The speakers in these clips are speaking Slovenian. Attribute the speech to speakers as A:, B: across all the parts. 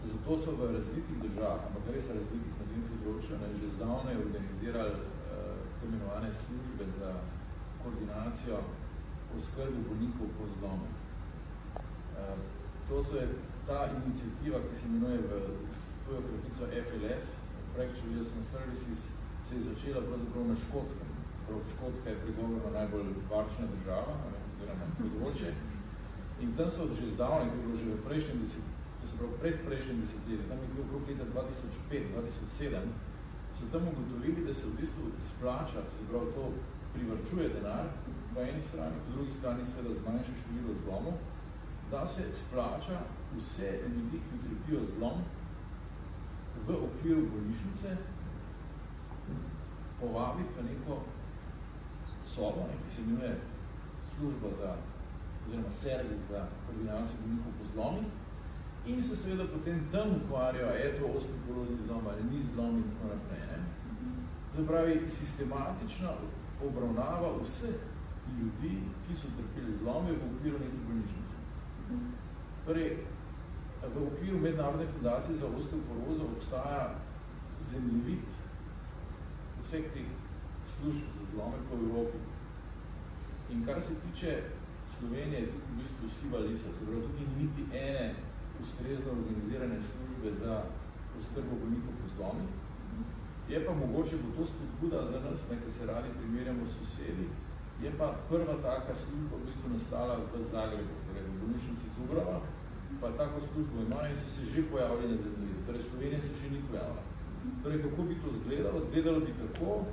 A: Zato so v razvitih državah, ampak res razvitih na tem področju, že zdavnaj organizirali tako imenovane službe za koordinacijo oskrbe bolnikov po zlomu. To je ta iniciativa, ki se imenuje s tujo kratico FLS, Fracture Wilson Services, se je začela pravzaprav na Škotskem. Škotska je pregovorno najbolj varčna država, oziroma področje. In tam so že zdavno, to je bilo že v prejšnjem desetletju, to se pravi pred prejšnjem desetletju, tam je bilo okrog leta 2005-2007, so tam ugotovili, da se v bistvu splača, to se pravi to privarčuje denar po eni strani, po drugi strani seveda zmanjša število zlomov, da se splača vse ljudi, ki utrpijo zlom, v okviru bolnišnice povabiti v neko sobo, ki se imenuje služba za, oziroma servis za koordinacijo bolnikov po zlomih, in se seveda potem tam ukvarjajo, je to osteoporozni zlom ali ni zlom in tako naprej. Se pravi, sistematično obravnava vseh ljudi, ki so trpeli zlome v okviru neke bolnišnice. Torej, v okviru Mednarodne fundacije za osteoporozo obstaja zemljevid vseh teh služb za zlome po Evropi. In kar se tiče Slovenije, je tudi v bistvu siva lisa, zapravo tudi niti ene ustrezno organizirane službe za oskrbo bolnikov po zlomih. Je pa mogoče bo to spodbuda za nas, ker se radi primerjamo s sosedi, je pa prva taka služba v bistvu nastala v Zagrebu, torej v bolnišnici Dubrava, pa tako službo imajo in so se že pojavili na zemlji. Torej Slovenija se še ni pojavila. Torej, kako bi to izgledalo? Izgledalo bi tako,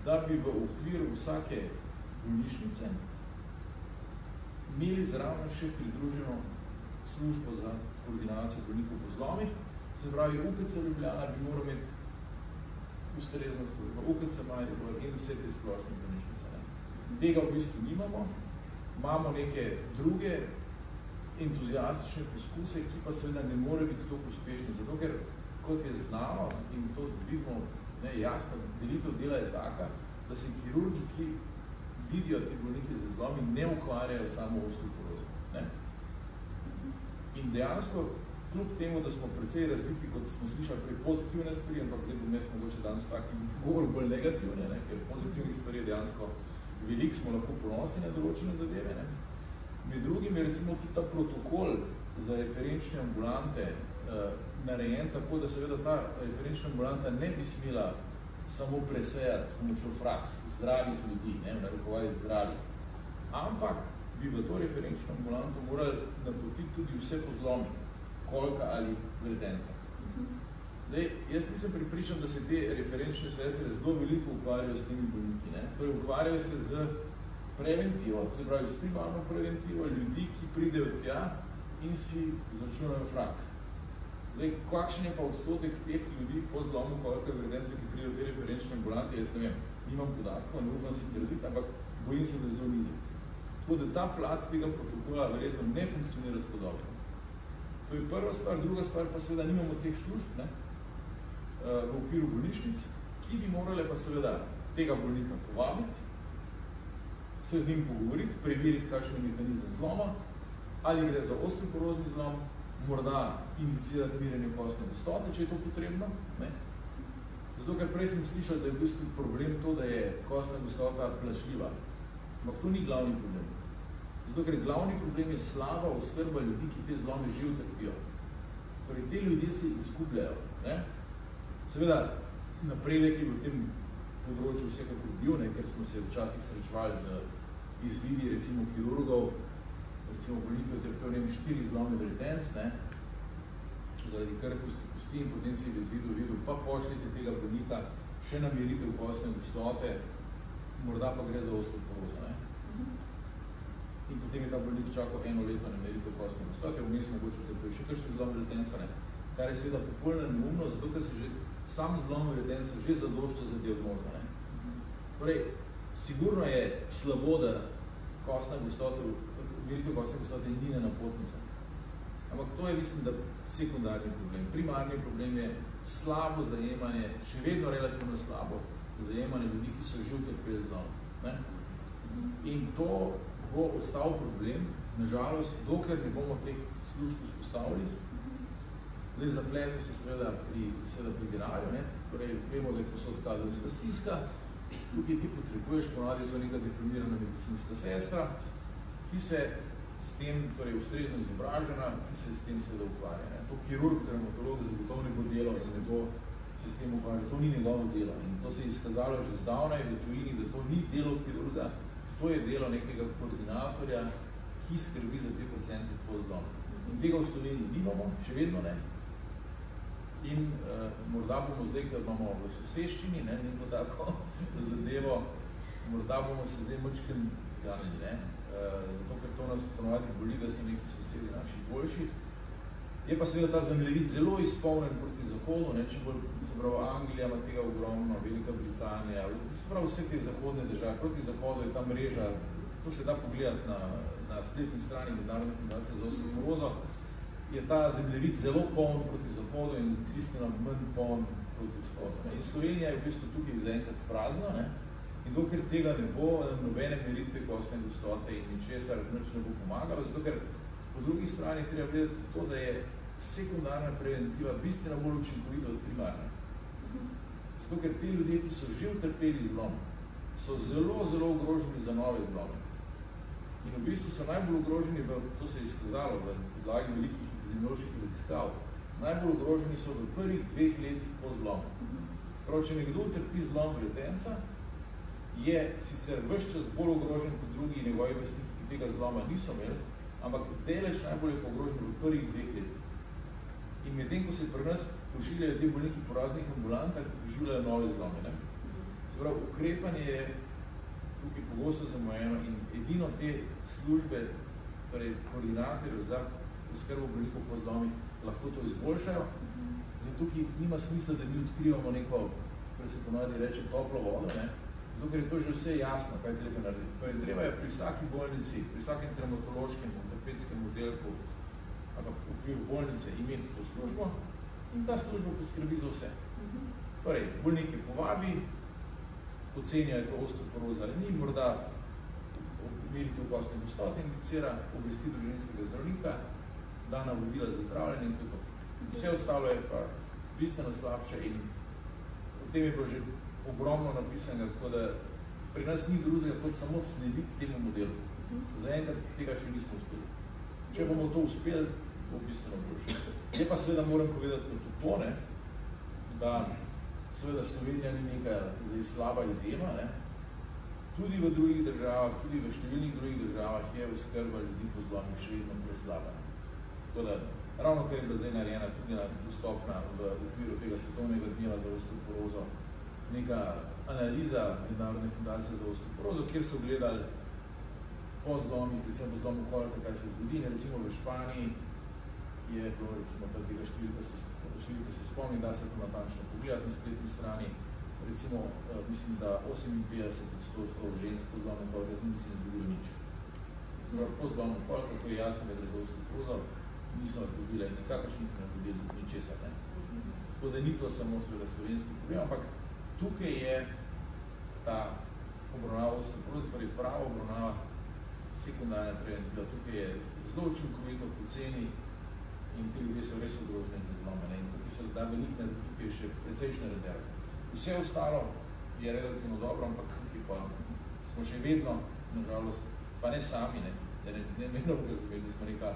A: da bi v okviru vsake bolnišnice imeli zraven še pridruženo službo za koordinacijo bolnikov po zlomih. Se pravi, UKC Ljubljana bi moral imeti ustrezno službo, UKC Maribor in vse te splošne bolnišnice. Tega v bistvu nimamo. Imamo neke druge entuzijastične poskuse, ki pa seveda ne more biti toliko uspešni. Zato, ker kot je znano, in to vidimo jasno, delitev dela je taka, da se kirurgi, ki vidijo te bolnike z zlomi, ne ukvarjajo samo osteoporozo. In dejansko, kljub temu, da smo precej razviti, kot smo slišali prej pozitivne stvari, ampak zdaj bom jaz mogoče danes taki govor bolj negativne, ker pozitivnih stvari je dejansko veliko, smo lahko ponosni na določene zadeve. Med drugim je recimo tudi ta protokol za referenčne ambulante narejen tako, da seveda ta referenčna ambulanta ne bi smela samo presejati s pomočjo fraks zdravih ljudi, v narekovaji zdravih, ampak bi v to referenčno ambulanto morali napotiti tudi vse po zlomih, kolka ali vretenca. Zdaj, jaz nisem pripričan, da se te referenčne sestre zelo veliko ukvarjajo s temi bolniki. Torej, ukvarjajo se z preventivo, se pravi s primarno preventivo ljudi, ki pridejo tja in si zračunajo fraks. Zdaj, kakšen je pa odstotek teh ljudi po zlomu kolka vretenca, ki pridejo te referenčne ambulante, jaz ne vem, nimam podatkov, ne upam si trditi, ampak bojim se, da je zelo nizek. Tako da ta plat tega protokola verjetno ne funkcionira tako dobro. To je prva stvar, druga stvar pa seveda nimamo teh služb v okviru bolnišnic, ki bi morale pa seveda tega bolnika povabiti, se z njim pogovoriti, preveriti, kakšen je mehanizem zloma, ali gre za osteoporozni zlom, morda indicirati mirjenje kostne gostote, če je to potrebno. Zato, ker prej smo slišali, da je v bistvu problem to, da je kostna gostota plačljiva. Ampak to ni glavni problem. Zato, ker glavni problem je slaba oskrba ljudi, ki te zlome že utrpijo. Torej, te ljudje se izgubljajo. Seveda, napredek je v tem področju vsekakor bil, ker smo se včasih srečevali z izvidi, recimo kirurgov, recimo bolnikov utrpijo 4 zlome vretenc, zaradi krhkosti kosti, in potem se je v izvidu videl, pa pošljite tega bolnika še na meritev kostne gostote, morda pa gre za osteoporozo. In potem je ta bolnik čakal 1 leto na meritev kostne gostote, vmes mogoče utrpijo še kakšne zlome vretenca, kar je seveda popolna neumno, zato ker se že sam zlom vretenca že zadošča za diagnozo. Torej, sigurno je slabo, da meritev kostne gostote ni na napotnica. Ampak to je, mislim, da sekundarni problem. Primarni problem je slabo zajemanje, še vedno relativno slabo zajemanje ljudi, ki so že utrpeli zlom. In to bo ostal problem, nažalost, dokler ne bomo teh služb vzpostavili, Zdaj zaplete se seveda pri denarju, ne? Torej vemo, da je posod kadrovska stiska, tukaj ti potrebuješ ponavadi to neka diplomirana medicinska sestra, ki se s tem, torej ustrezno izobražena, ki se s tem seveda ukvarja. Ne? To kirurg, traumatolog zagotovo ne bo delo in ne bo se s tem ukvarja. To ni njegovo delo in to se je izkazalo že zdavnaj v tujini, da to ni delo kirurga, to je delo nekega koordinatorja, ki skrbi za te paciente post-dom. In tega v Sloveniji nimamo, še vedno ne. In morda bomo zdaj, ker imamo v soseščini, ne, neko tako zadevo, morda bomo se zdaj mačken zganili, ne. Zato, ker to nas ponovadi boli, da so neki sosedi naši boljši. Je pa seveda ta zemljevid zelo izpolnen proti zahodu, ne, če bolj, se pravi, Anglija ima tega ogromno, Velika Britanija, se pravi, vse te zahodne države, proti zahodu je ta mreža, to se da pogledati na spletni strani Mednarodne fundacije za osteoporozo, je ta zemljevid zelo poln proti zahodu in bistveno manj poln proti vzhodu. In Slovenija je v bistvu tukaj zaenkrat prazna, ne? In dokler tega ne bo, nobene meritve kostne gostote in ničesar nič ne bo pomagalo, zato ker po drugi strani treba gledati to, da je sekundarna preventiva bistveno bolj učinkovita od primarne. Zato ker ti ljudje, ki so že utrpeli zlom, so zelo, zelo ogroženi za nove zlome. In v bistvu so najbolj ogroženi, to se je izkazalo v podlagi velikih epidemioloških raziskav, najbolj ogroženi so v prvih 2 letih po zlomu. Prav, če nekdo utrpi zlom vretenca, je sicer ves čas bolj ogrožen kot drugi njegovi vrstniki, ki tega zloma niso imeli, ampak delež najbolj je ogrožen v prvih 2 letih. In medtem, ko se pri nas pošiljajo te bolniki po raznih ambulantah, doživljajo nove zlome. Ne? Se pravi, ukrepanje je tukaj pogosto zamojeno in edino te službe, torej koordinatorjev za oskrbo bolnikov po zlomih, lahko to izboljšajo. Zdaj, tukaj nima smisla, da mi odkrivamo neko, kar se ponavadi reče, toplo vodo, ne? Zato, ker je to že vse jasno, kaj treba narediti. Torej, treba je pri vsaki bolnici, pri vsakem traumatološkem, ortopedskem oddelku, ampak v okviru bolnice imeti to službo in ta služba poskrbi za vse. Torej, bolniki povabi, ocenja je to osteoporoza ali ni, morda merite v kostne gostote, indicira, obvesti družinskega zdravnika, da navodila za zdravljenje in tako. Vse ostalo je pa bistveno slabše in o tem je bilo že ogromno napisano, tako da pri nas ni drugega kot samo slediti temu modelu. Zaenkrat tega še nismo uspeli. Če bomo to uspeli, bo bistveno boljše. Je pa seveda moram povedati kot upone, da seveda Slovenija ni neka zdaj slaba izjema, ne? Tudi v drugih državah, tudi v številnih drugih državah je oskrba ljudi po zlomu še vedno preslaba. Tako da, ravno kar je bila zdaj narejena, tudi dostopna v okviru tega svetovnega dneva za osteoporozo, neka analiza Mednarodne fundacije za osteoporozo, kjer so gledali po zlomih, recimo po zlomu kolka, kaj se zgodi. Recimo v Španiji je bilo recimo tega številka se spomni, da se to natančno pogledati na spletni strani. Recimo, mislim, da 58% žensk po zlomu kolka z njimi se je zgodilo nič. Po zlomu kolka, to je jasno, da gre za osteoporozo, niso dobile nikakršnih ne dobili ničesar. Ne? Tako da ni to samo seveda slovenski problem, ampak tukaj je ta obravnava osteoporoze, torej prava obravnava sekundarna preventiva. Tukaj je zelo učinkovito poceni in ti ljudje so res ogroženi za zlome. In tukaj se da veliko, tukaj je še precejšnja rezerva. Vse ostalo je relativno dobro, ampak tukaj pa smo še vedno, nažalost, pa ne sami, ne, da ne vedno razumeli, da smo neka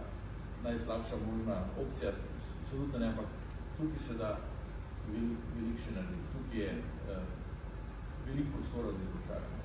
A: najslabša možna opcija, absolutno ne, ampak tukaj se da veliko še narediti. Tukaj je veliko prostora za izboljšanje.